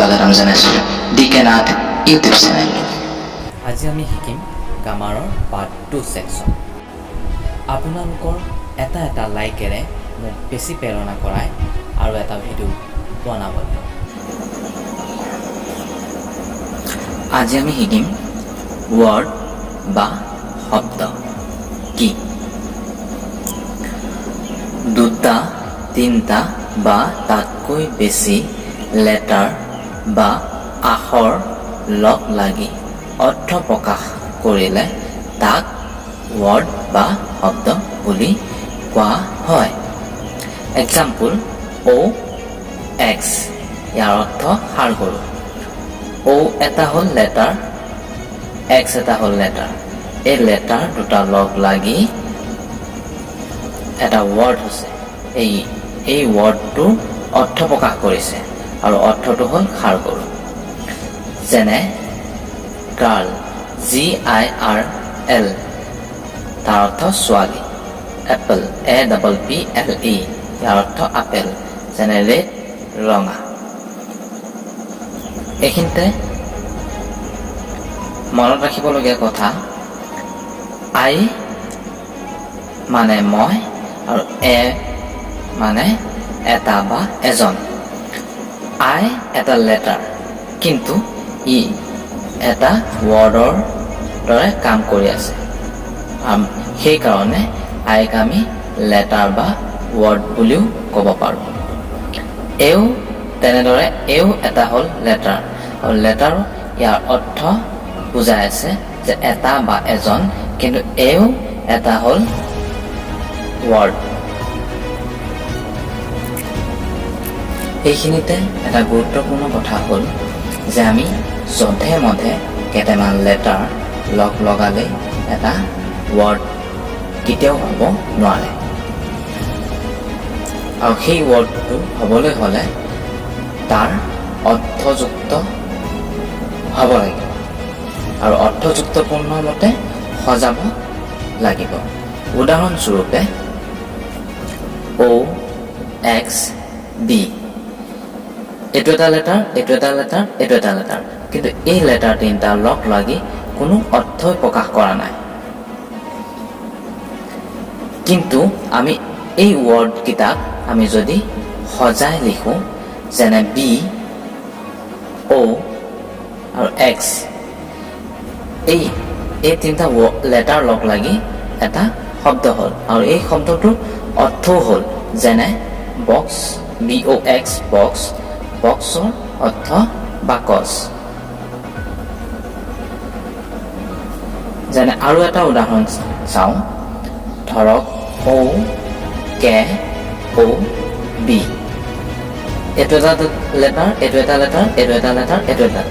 স্বাগতম জনাইছোঁ DK Nath YouTube channel. আজি আমি শিকিম গ্ৰামাৰৰ পাৰ্ট 2 সেকশন। আপোনালোকৰ এটা লাইকেৰে মোক বেছি প্ৰেৰণা কৰায় আৰু এটা ভিডিঅ' বনাবলৈ। আজি আমি শিকিম ৱৰ্ড বা শব্দ কি। দুটা, তিনিটা বা তাতকৈ বেছি লেটাৰ বা আখৰ লগ লাগি অৰ্থ প্ৰকাশ কৰিলে তাক ৱৰ্ড বা শব্দ বুলি কোৱা হয়। এক্সাম্পল OX, ইয়াৰ অৰ্থ সাৰগৰু। O এটা হ'ল লেটাৰ, X এটা হ'ল লেটাৰ। এই লেটাৰ দুটা লগ লাগি এটা ৱৰ্ড হৈছে। এই ৱৰ্ডটোৰ অৰ্থ প্ৰকাশ কৰিছে আৰু অৰ্থটো হ'ল সাৰগৰু। যেনে গাৰ্ল, GIRL, তাৰ অৰ্থ ছোৱালী। এপল, APPLE, ইয়াৰ অৰ্থ আপেল। যেনে ৰেড, ৰঙা। এইখিনিতে মনত ৰাখিবলগীয়া কথা, I মানে মই আৰু A মানে এটা বা এজন। I এটা লেটাৰ, কিন্তু ই এটা ৱৰ্ডৰ দৰে কাম কৰি আছে। সেইকাৰণে আইক আমি লেটাৰ বা ৱৰ্ড বুলিও ক'ব পাৰোঁ। এও তেনেদৰে এটা হ'ল লেটাৰ, আৰু লেটাৰ ইয়াৰ অৰ্থ বুজাই আছে যে এটা বা এজন, কিন্তু এটা হ'ল ৱৰ্ড। এইখিনিতে এটা গুৰুত্বপূৰ্ণ কথা হ'ল যে আমি যধে মধে কেইটামান লেটাৰ লগালে এটা ৱৰ্ড কেতিয়াও হ'ব নোৱাৰে। আৰু সেই ৱৰ্ডটো হ'বলৈ হ'লে তাৰ অৰ্থযুক্ত হ'ব লাগিব আৰু অৰ্থযুক্তপূৰ্ণ মতে সজাব লাগিব। উদাহৰণস্বৰূপে OX, D, এইটো এটা লেটাৰ, এইটো এটা লেটাৰ, এইটো এটা লেটাৰ, কিন্তু এই লেটাৰ তিনিটা লগ লাগি কোনো অৰ্থই প্ৰকাশ কৰা নাই। কিন্তু আমি এই ৱৰ্ড কেইটাক আমি যদি সজাই লিখোঁ, যেনে B, O আৰু X, এই তিনিটা লেটাৰ লগ লাগি এটা শব্দ হ'ল, আৰু এই শব্দটোৰ অৰ্থও হ'ল যেনে বক্স, BOX, বক্স। বক্সৰ অৰ্থ বাকচ। যেনে আৰু এটা উদাহৰণ চাওঁ, ধৰক OKOB, এইটো এটা লেটাৰ, এইটো এটা লেটাৰ, এইটো এটা লেটাৰ, এইটো এটা।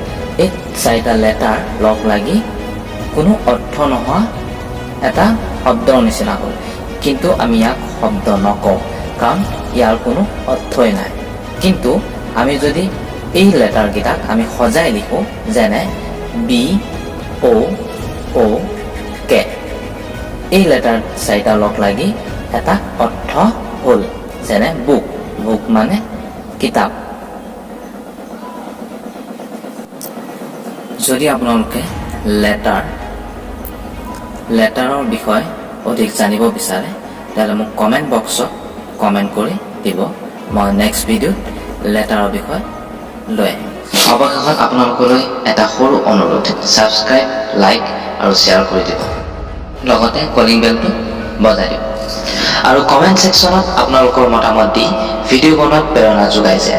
এই চাৰিটা লেটাৰ লগ লাগি কোনো অৰ্থ নোহোৱা এটা শব্দৰ নিচিনা হ'ল, কিন্তু আমি ইয়াক শব্দ নকওঁ, কাৰণ ইয়াৰ কোনো অৰ্থই নাই। কিন্তু আমি যদি এই লেটাৰকেইটাক আমি সজাই লিখোঁ, যেনে BOOK, এই লেটাৰ চাৰিটা লগ লাগি এটা অৰ্থ হ'ল, যেনে বুক। বুক মানে কিতাপ। যদি আপোনালোকে লেটাৰৰ বিষয়ে অধিক জানিব বিচাৰে, তেতিয়াহ'লে মোক কমেণ্ট বক্সত কমেণ্ট কৰি দিব। মই নেক্সট ভিডিঅ'ত লেটাৰৰ বিষয়ে লৈ আহিম। অৱশেষত আপোনালোকলৈ এটা সৰু অনুৰোধ, ছাবস্ক্ৰাইব, লাইক আৰু শ্বেয়াৰ কৰি দিব, লগতে কলিং বেলটো বজাই দিব, আৰু কমেণ্ট ছেকশ্যনত আপোনালোকৰ মতামত দি ভিডিঅ' বনোৱাত প্ৰেৰণা যোগাইছে।